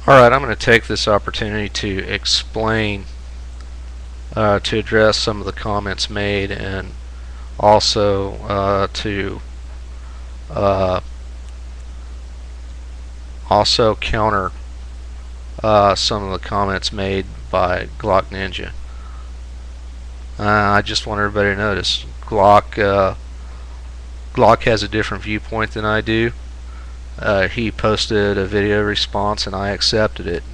Alright, I'm going to take this opportunity to explain, to address some of the comments made, and also to also counter some of the comments made by Glock Ninja. I just want everybody to notice Glock has a different viewpoint than I do. He posted a video response and I accepted it.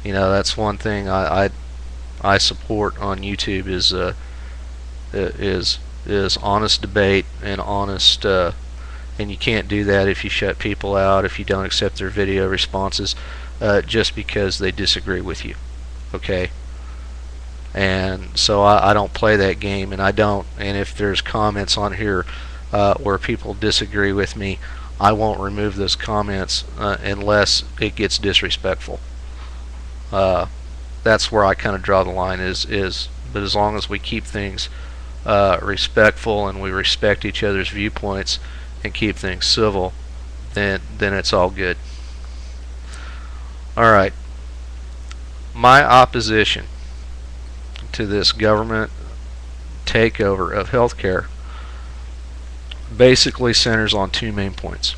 That's one thing I support on YouTube is honest debate and honest. And you can't do that if you shut people out, if you don't accept their video responses, just because they disagree with you. Okay. And so I don't play that game, and I don't. And if there's comments on here where people disagree with me, I won't remove those comments unless it gets disrespectful. That's where I kind of draw the line. But as long as we keep things respectful and we respect each other's viewpoints and keep things civil, then it's all good. All right. My opposition to this government takeover of healthcare basically centers on two main points.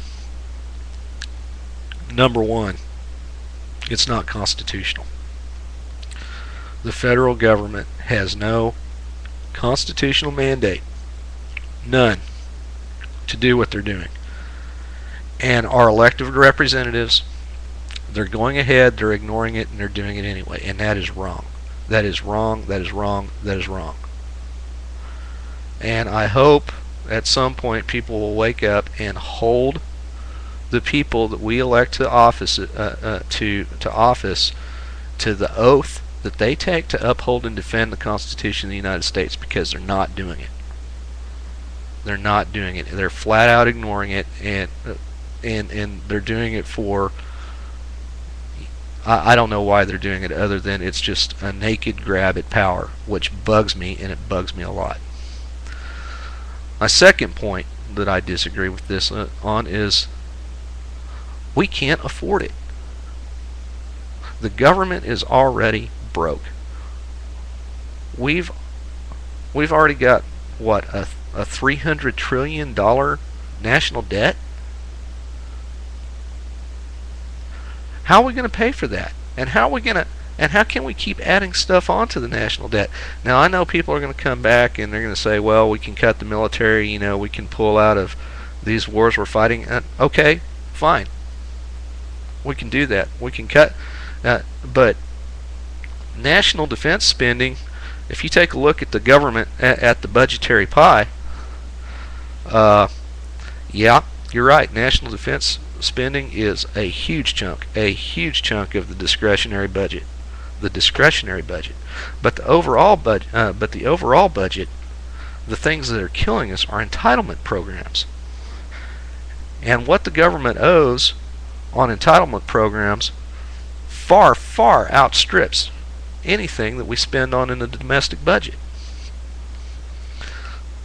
Number one, it's not constitutional. The federal government has no constitutional mandate, none, to do what they're doing. And our elected representatives, they're going ahead, they're ignoring it, and they're doing it anyway. And that is wrong. That is wrong, that is wrong, that is wrong. And I hope at some point people will wake up and hold the people that we elect to office to the oath that they take to uphold and defend the Constitution of the United States, because they're not doing it. They're not doing it. They're flat out ignoring it, and they're doing it for, I don't know why they're doing it, other than it's just a naked grab at power, which bugs me, and it bugs me a lot. My second point that I disagree with this on is we can't afford it. The government is already broke. We've already got what, a $300 trillion national debt? How are we going to pay for that? And how can we keep adding stuff onto the national debt? Now, I know people are going to come back and they're going to say, well, we can cut the military, we can pull out of these wars we're fighting. Okay, fine. We can do that. We can cut. But national defense spending, if you take a look at the government, at the budgetary pie, yeah, you're right. National defense spending is a huge chunk of the discretionary budget. But the overall budget, the things that are killing us are entitlement programs. And what the government owes on entitlement programs far, far outstrips anything that we spend on in the domestic budget.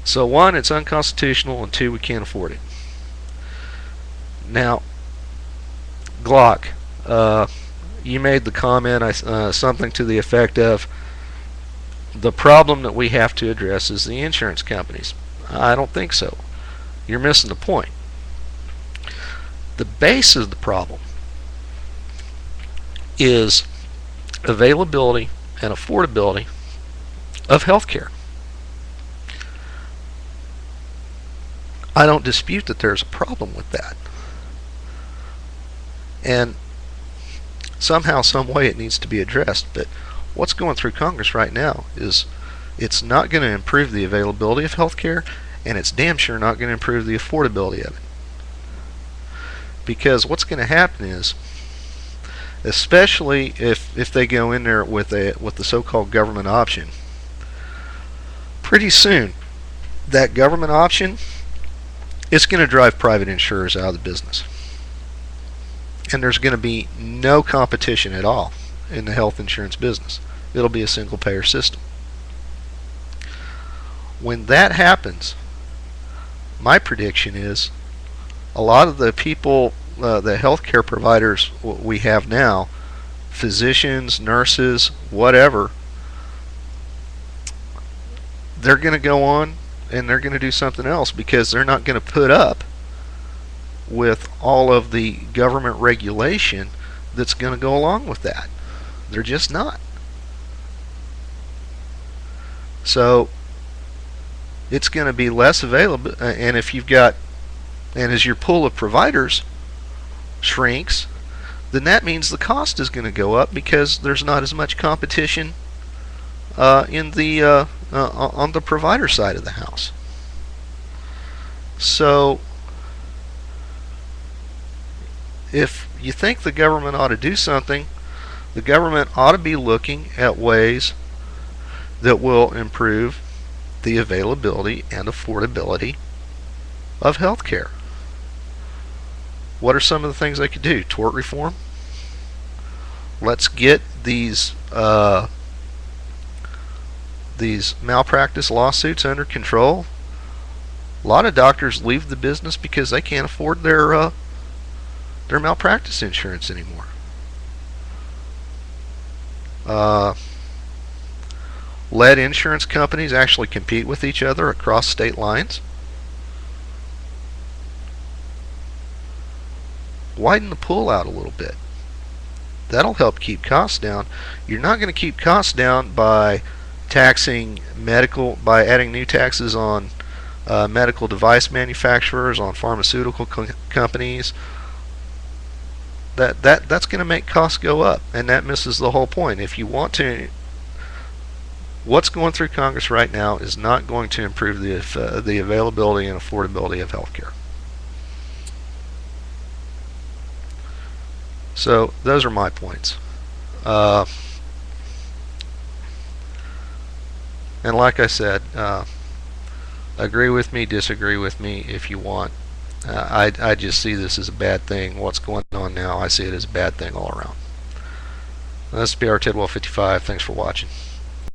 So one, it's unconstitutional, and two, we can't afford it. Now, Glock, you made the comment, something to the effect of, the problem that we have to address is the insurance companies. I don't think so. You're missing the point. The base of the problem is availability and affordability of healthcare. I don't dispute that there's a problem with that. And somehow, some way it needs to be addressed. But what's going through Congress right now is it's not going to improve the availability of healthcare, and it's damn sure not going to improve the affordability of it. Because what's going to happen is, especially if they go in there with the so-called government option, pretty soon that government option is going to drive private insurers out of the business. And there's going to be no competition at all in the health insurance business. It'll be a single payer system. When that happens, my prediction is a lot of the people the healthcare providers we have now, physicians, nurses, whatever, they're going to go on and they're going to do something else because they're not going to put up with all of the government regulation that's going to go along with that. They're just not. So it's going to be less available, and if you've got, and as your pool of providers shrinks, then that means the cost is going to go up because there's not as much competition in the on the provider side of the house. So if you think the government ought to do something, the government ought to be looking at ways that will improve the availability and affordability of health care. What are some of the things they could do? Tort reform. Let's get these malpractice lawsuits under control. A lot of doctors leave the business because they can't afford their malpractice insurance anymore. Let insurance companies actually compete with each other across state lines. Widen the pool out a little bit. That'll help keep costs down. You're not going to keep costs down by taxing medical, by adding new taxes on medical device manufacturers, on pharmaceutical companies. That's going to make costs go up, and that misses the whole point. If you want to, what's going through Congress right now is not going to improve the availability and affordability of health care. So those are my points. And like I said, agree with me, disagree with me if you want. I just see this as a bad thing. What's going on now, I see it as a bad thing all around. This is BR Tidwell 55. Thanks for watching.